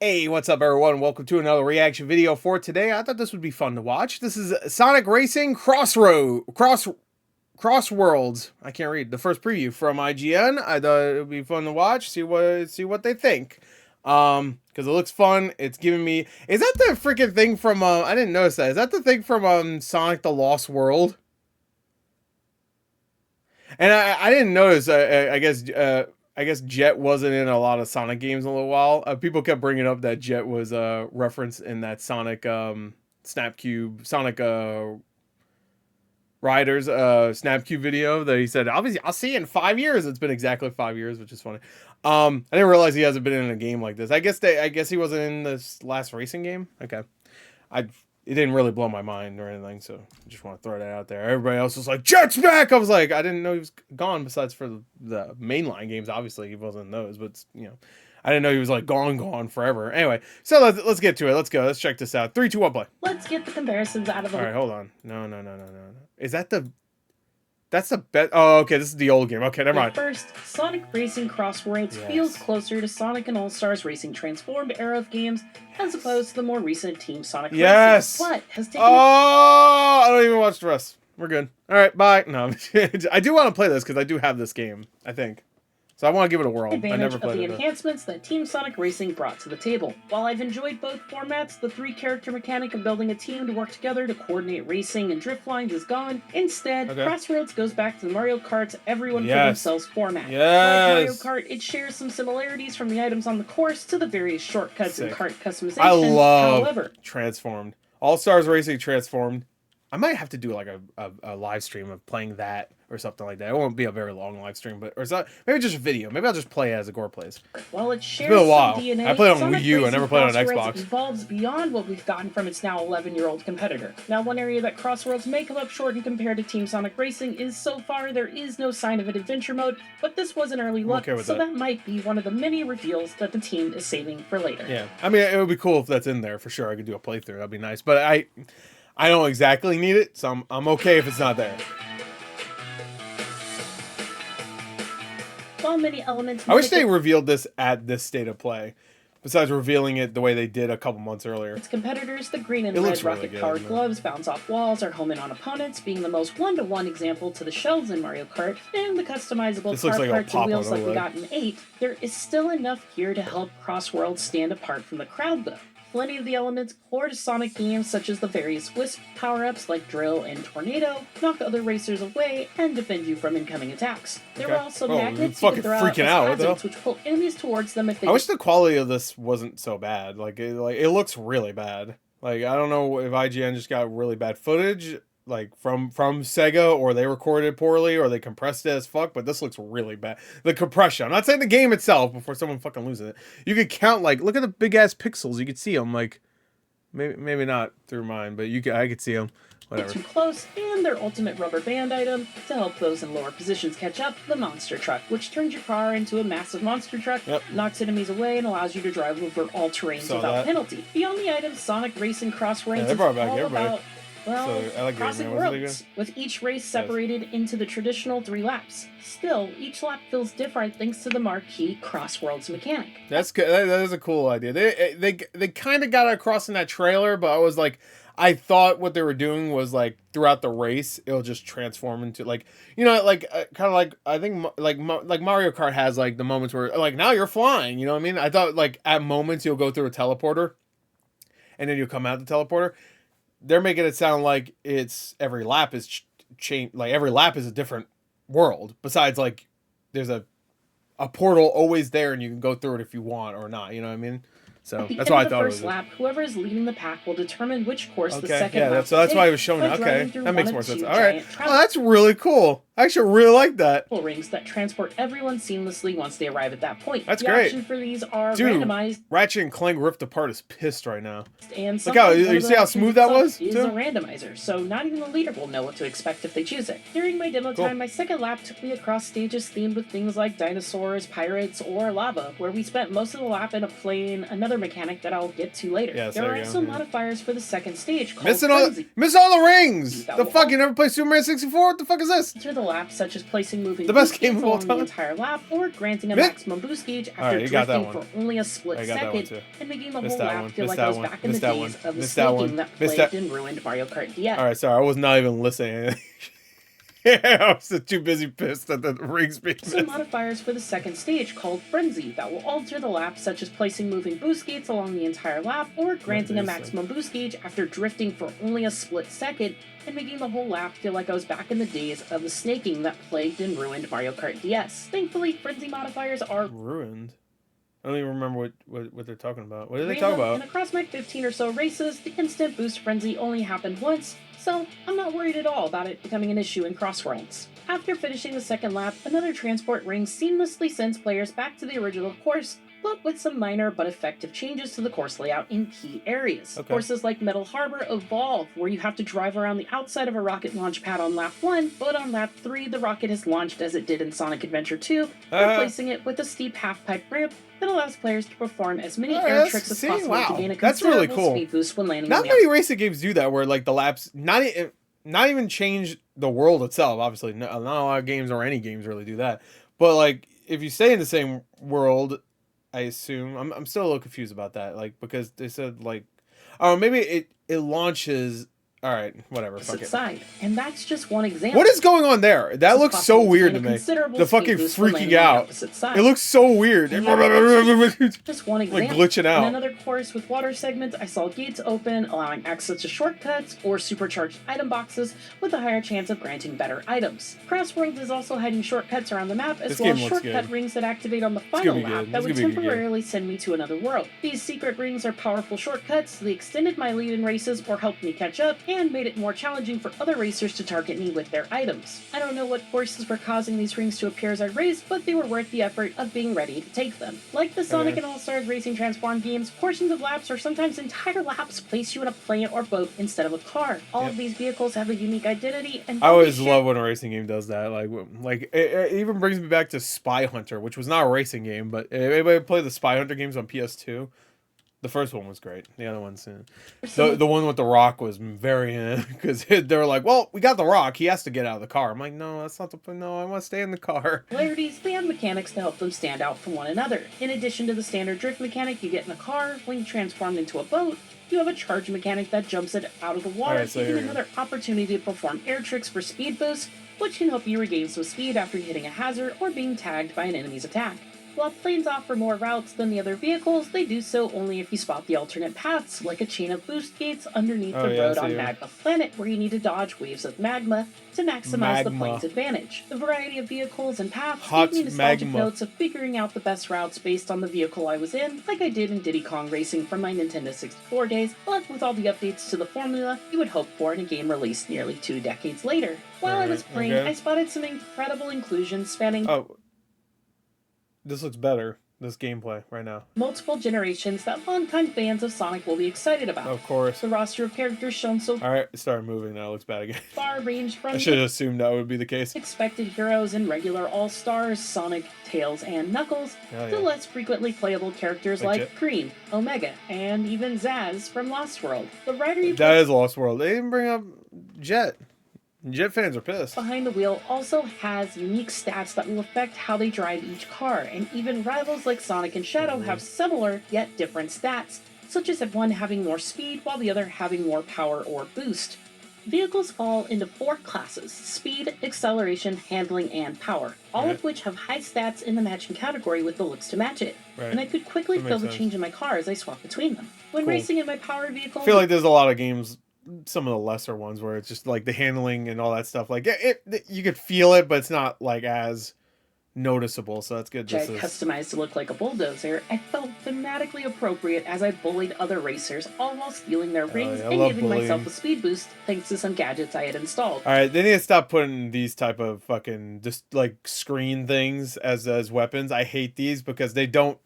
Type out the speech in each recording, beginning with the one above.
Hey, what's up everyone? Welcome to another reaction video for today. I thought this would be fun to watch. This is Sonic Racing CrossWorlds. I can't read the first preview from IGN. I thought it would be fun to watch, see what they think. Because it looks fun. It's giving me, is that the freaking thing from I didn't notice that. Is that the thing from Sonic the Lost World? And I didn't notice. I guess Jet wasn't in a lot of Sonic games in a little while. People kept bringing up that Jet was referenced in that Sonic Snapcube, Sonic Riders Snapcube video that he said, I'll see you in 5 years. It's been exactly 5 years, which is funny. I didn't realize he hasn't been in a game like this. I guess he wasn't in this last racing game. Okay. It didn't really blow my mind or anything, so I just want to throw that out there. Everybody else was like, Jet's back! I was like, I didn't know he was gone, besides for the mainline games. Obviously, he wasn't in those, but, you know, I didn't know he was, like, gone forever. Anyway, so let's get to it. Let's go. Let's check this out. 3, 2, 1, play. Let's get the comparisons out of the way. All right, hold on. No. Is that the... That's the best... Oh, okay, this is the old game. Okay, never mind. First, Sonic Racing CrossWorlds feels closer to Sonic and All-Stars Racing Transformed era of games, as opposed to the more recent Team Sonic Racing, but has taken... Oh, I don't even watch the rest. We're good. All right, bye. No, I do want to play this because I do have this game, I think. So I want to give it a whirl. I never played the enhancements that Team Sonic Racing brought to the table. While I've enjoyed both formats, the 3-character mechanic of building a team to work together to coordinate racing and drift lines is gone. Instead, CrossWorlds goes back to the Mario Kart's everyone for themselves format. Like Mario Kart, it shares some similarities from the items on the course to the various shortcuts and kart customization. I love Transformed. All-Stars Racing Transformed. I might have to do like a live stream of playing that or something like that. It won't be a very long live stream, but maybe just a video. Maybe I'll just play it as a Gore plays. While it shares it's been a while. Some DNA, I played on Sonic Wii U. I Racing never played on Xbox. Evolves beyond what we've gotten from its now 11-year-old competitor. Now, one area that CrossWorlds may come up short and compared to Team Sonic Racing is so far there is no sign of an adventure mode, but this was an early look, so that might be one of the many reveals that the team is saving for later. Yeah, I mean, it would be cool if that's in there for sure. I could do a playthrough. That'd be nice, but I don't exactly need it, so I'm okay if it's not there. While many elements... I wish they revealed this at this state of play, besides revealing it the way they did a couple months earlier. Its competitors, the green and red rocket-powered gloves, bounce off walls, or home in on opponents, being the most one-to-one example to the shells in Mario Kart, and the customizable car parts and wheels like we got in 8, there is still enough here to help CrossWorlds stand apart from the crowd, though. Plenty of the elements core to Sonic games, such as the various Wisp power-ups like Drill and Tornado, knock other racers away, and defend you from incoming attacks. There were also magnets you can throw out as hazards, which pull enemies towards them if they... I wish the quality of this wasn't so bad. It looks really bad. Like, I don't know if IGN just got really bad footage, like from Sega, or they recorded poorly, or they compressed it as fuck, but this looks really bad. The compression, I'm not saying the game itself before someone fucking loses it. You could count, like, look at the big ass pixels, you could see them, like, maybe not through mine, but I could see them. Whatever. Too close, and their ultimate rubber band item to help those in lower positions catch up, the monster truck, which turns your car into a massive monster truck, knocks enemies away, and allows you to drive over all terrains without penalty. Beyond the items, Sonic Racing CrossWorlds is all about... Well, crossing worlds, with each race separated into the traditional 3 laps. Still, each lap feels different thanks to the marquee CrossWorlds mechanic. That's good. That is a cool idea. They kind of got it across in that trailer, but I was like, I thought what they were doing was like throughout the race, it'll just transform into like, you know, like kind of like, I think like Mario Kart has like the moments where like now you're flying, you know what I mean? I thought like at moments you'll go through a teleporter and then you'll come out the teleporter. They're making it sound like it's every lap is like every lap is a different world. Besides, like there's a portal always there, and you can go through it if you want or not. You know what I mean? So that's why I thought it was. First lap, whoever is leading the pack will determine which course the second lap. Yeah, that's why it was showing. Okay, that makes more sense. All right, well, that's really cool. I actually really like that. Rings that transport everyone seamlessly once they arrive at that point. That's great. Options for these are randomized. Ratchet and Clank Rift Apart is pissed right now. And look how you see how smooth that was. Is a randomizer, so not even the leader will know what to expect if they choose it. During my demo time, my second lap took me across stages themed with things like dinosaurs, pirates, or lava, where we spent most of the lap in a plane. Another mechanic that I'll get to later. Yes, there are also modifiers for the second stage called Miss all the rings. The fuck, you never play Superman 64? What the fuck is this? These are the lap, such as placing moving the best game gates of all along the time. entire lap, or granting a maximum boost gauge after drifting for only a split second, and making the whole lap feel like I was back in the days of the snaking that plagued and ruined Mario Kart DS. Alright, sorry, I was not even listening. I was too busy pissed at the rings being missed. Some modifiers for the second stage called Frenzy that will alter the lap, such as placing moving boost gates along the entire lap, or granting a maximum boost gauge after drifting for only a split second, and making the whole lap feel like I was back in the days of the snaking that plagued and ruined Mario Kart DS. Thankfully, Frenzy modifiers are ruined. I don't even remember what they're talking about. What did they talk about? And across my 15 or so races, the instant boost frenzy only happened once, so I'm not worried at all about it becoming an issue in CrossWorlds. After finishing the second lap, another transport ring seamlessly sends players back to the original course, but with some minor but effective changes to the course layout in key areas. Okay. Courses like Metal Harbor evolve, where you have to drive around the outside of a rocket launch pad on lap 1, but on lap 3 the rocket is launched as it did in Sonic Adventure 2, replacing it with a steep half-pipe ramp that allows players to perform as many air tricks as possible to gain a considerable speed boost when landing on the many racing games do that, where like the laps not even change the world itself. Obviously, not a lot of games or any games really do that. But like if you stay in the same world, I assume I'm still a little confused about that. Like because they said like, oh maybe it launches. All right, whatever. Fuck it. Side. And that's just one example. What is going on there? That looks so weird to me. The fucking freaking out. It looks so weird. Just one example. Like glitching out. In another course with water segments, I saw gates open, allowing access to shortcuts or supercharged item boxes with a higher chance of granting better items. CrossWorlds is also hiding shortcuts around the map, as well as shortcut rings that activate on the final lap that would temporarily send me to another world. These secret rings are powerful shortcuts. They extended my lead in races or helped me catch up, and made it more challenging for other racers to target me with their items. I don't know what forces were causing these rings to appear as I raced, but they were worth the effort of being ready to take them. Like the Sonic and All-Stars Racing Transform games, portions of laps or sometimes entire laps place you in a plane or boat instead of a car. All of these vehicles have a unique identity, and I always love when a racing game does that. Like it even brings me back to Spy Hunter, which was not a racing game, but if anybody play the Spy Hunter games on PS2, the first one was great. The other one's the one with the Rock was very because they were like, well, we got the Rock. He has to get out of the car. I'm like, no, that's not the point. No, I want to stay in the car. Polarities, they have mechanics to help them stand out from one another. In addition to the standard drift mechanic you get in a car, when you transform into a boat, you have a charge mechanic that jumps it out of the water, giving another opportunity to perform air tricks for speed boosts, which can help you regain some speed after hitting a hazard or being tagged by an enemy's attack. While planes offer more routes than the other vehicles, they do so only if you spot the alternate paths, like a chain of boost gates underneath the road on Magma Planet, where you need to dodge waves of magma to maximize the plane's advantage. The variety of vehicles and paths gave me nostalgic notes of figuring out the best routes based on the vehicle I was in, like I did in Diddy Kong Racing from my Nintendo 64 days, but with all the updates to the formula you would hope for in a game released nearly 2 decades later. While I was playing, I spotted some incredible inclusions spanning this looks better, this gameplay, right now. multiple generations that longtime fans of Sonic will be excited about. Of course. The roster of characters shown so Alright, it started moving now, it looks bad again. far ranged from I should have assumed that would be the case. expected heroes and regular all-stars, Sonic, Tails, and Knuckles, to less frequently playable characters like Cream, Omega, and even Zaz from Lost World. The rider you That is Lost World. They didn't bring up Jet. Jet fans are pissed. behind the wheel also has unique stats that will affect how they drive each car, and even rivals like Sonic and Shadow have similar yet different stats, such as one having more speed while the other having more power or boost. Vehicles fall into 4 classes: speed, acceleration, handling, and power, all of which have high stats in the matching category with the looks to match it, and I could quickly feel the change in my car as I swap between them. When racing in my power vehicle, I feel like there's a lot of games, some of the lesser ones, where it's just like the handling and all that stuff. Like you could feel it, but it's not like as noticeable. So that's good. Which I customized to look like a bulldozer. I felt thematically appropriate as I bullied other racers, all while stealing their rings and giving myself a speed boost thanks to some gadgets I had installed. All right, they need to stop putting these type of fucking just like screen things as weapons. I hate these because they don't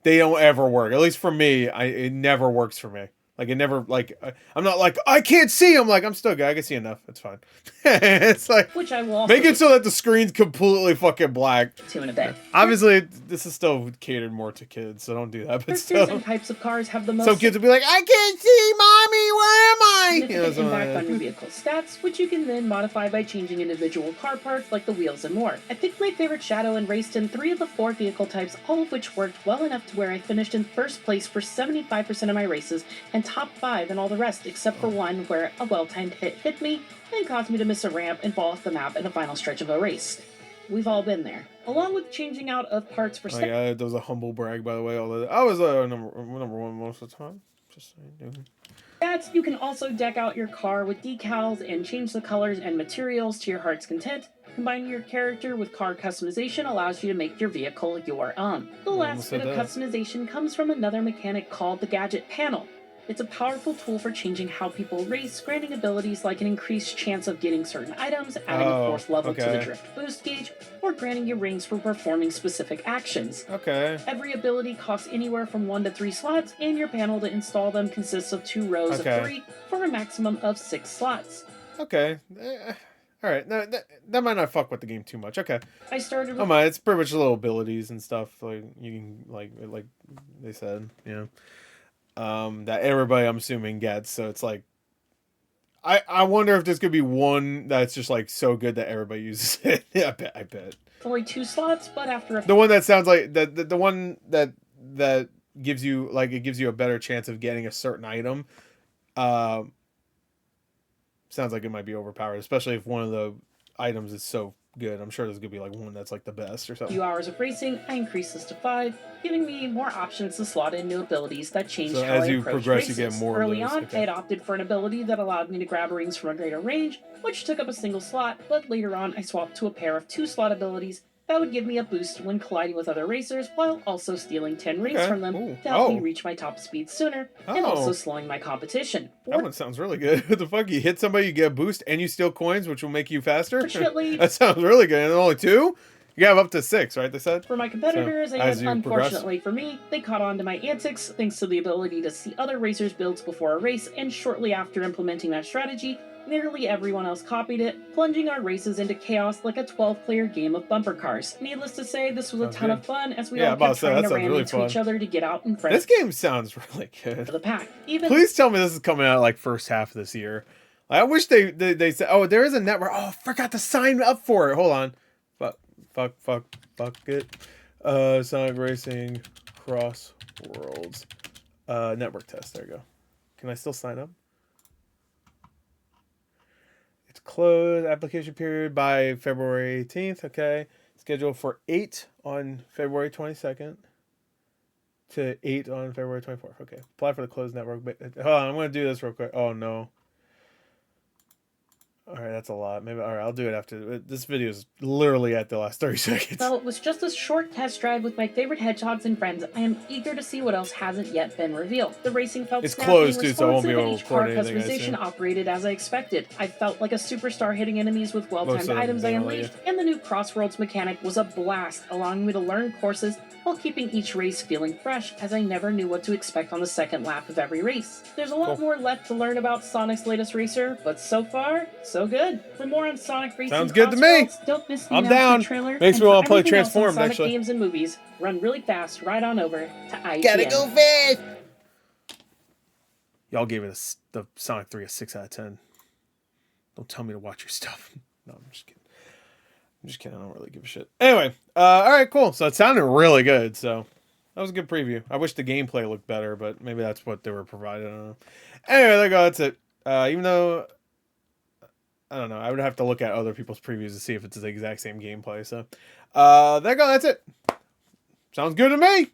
ever work. At least for me, it never works for me. Like it never like I'm not like I can't see. I'm like I'm still good. I can see enough. It's fine. It's like which I will also make it so that the screen's completely fucking black. To in a bit. Obviously, this is still catered more to kids, so don't do that. But still, certain types of cars have the most. Some kids will be like, I can't see, mommy. Where am I? Significant impact on your vehicle stats, which you can then modify by changing individual car parts like the wheels and more. I picked my favorite Shadow and raced in 3 of the 4 vehicle types, all of which worked well enough to where I finished in first place for 75% of my races and top 5 in all the rest, except for one where a well-timed hit me and caused me to miss a ramp and fall off the map in the final stretch of a race. We've all been there. Along with changing out of parts for yeah, that was a humble brag, by the way. I was number 1 most of the time. Just saying. Stats, you can also deck out your car with decals and change the colors and materials to your heart's content. Combining your character with car customization allows you to make your vehicle your own. The last bit of customization comes from another mechanic called the Gadget panel. It's a powerful tool for changing how people race, granting abilities like an increased chance of getting certain items, adding a 4th level to the drift boost gauge, or granting you rings for performing specific actions. Every ability costs anywhere from 1 to 3 slots, and your panel to install them consists of 2 rows of 3 for a maximum of 6 slots. Alright, that might not fuck with the game too much. I started with... it's pretty much little abilities and stuff. Like, you can, like they said, that everybody, I'm assuming, gets. So it's like, I wonder if there's gonna be one that's just like so good that everybody uses it. Yeah, I bet. Only 2 slots, but after the one that sounds like the one that gives you a better chance of getting a certain item. Sounds like it might be overpowered, especially if one of the items is so good. I'm sure there's gonna be like one that's like the best or something. Few hours of racing, I increased this to 5, giving me more options to slot in new abilities that changed how I approach races. You get more Early on, I had opted for an ability that allowed me to grab rings from a greater range, which took up a single slot, but later on I swapped to a pair of 2-slot abilities that would give me a boost when colliding with other racers, while also stealing 10 rings from them to help me reach my top speed sooner, and also slowing my competition. That one sounds really good. What the fuck? You hit somebody, you get a boost, and you steal coins, which will make you faster? Fortunately... that sounds really good. And only 2? You have up to 6, right, they said? For my competitors, and unfortunately for me, they caught on to my antics thanks to the ability to see other racers' builds before a race, and shortly after implementing that strategy, nearly everyone else copied it, plunging our races into chaos like a 12-player game of bumper cars. Needless to say, this was a ton of fun as we all kept trying to ram into each other to get out in front. This game sounds really good. For the pack. Please tell me this is coming out like first half of this year. I wish they said, oh, there is a network. Oh, I forgot to sign up for it. Hold on. Fuck it. Sonic Racing CrossWorlds network test. There you go. Can I still sign up? Close application period by February 18th. Okay. Scheduled for 8 on February 22nd to 8 on February 24th. Okay. Apply for the closed network. Hold on. I'm going to do this real quick. Oh, no. All right, that's a lot. Maybe, all right, I'll do it after. This video is literally at the last 30 seconds. Well, it was just a short test drive with my favorite hedgehogs and friends. I am eager to see what else hasn't yet been revealed. The racing felt snappy and responsive, so I won't be able to each car customization operated as I expected. I felt like a superstar hitting enemies with well-timed items I unleashed, and the new CrossWorlds mechanic was a blast, allowing me to learn courses while keeping each race feeling fresh, as I never knew what to expect on the second lap of every race. There's a lot more left to learn about Sonic's latest racer, but so far, so good. For more on Sonic Racing, sounds good to me. Don't miss the I'm down. Trailer. Makes me want to play Transformed, Sonic actually. Games and movies. Run really fast right on over to IGN. Gotta go fast. Y'all gave it the Sonic 3 a 6 out of 10. Don't tell me to watch your stuff. No, I'm just kidding. I don't really give a shit. Anyway, all right, cool. So it sounded really good. So that was a good preview. I wish the gameplay looked better, but maybe that's what they were providing. I don't know. Anyway, there you go. That's it. Even though, I don't know, I would have to look at other people's previews to see if it's the exact same gameplay. So there you go. That's it. Sounds good to me.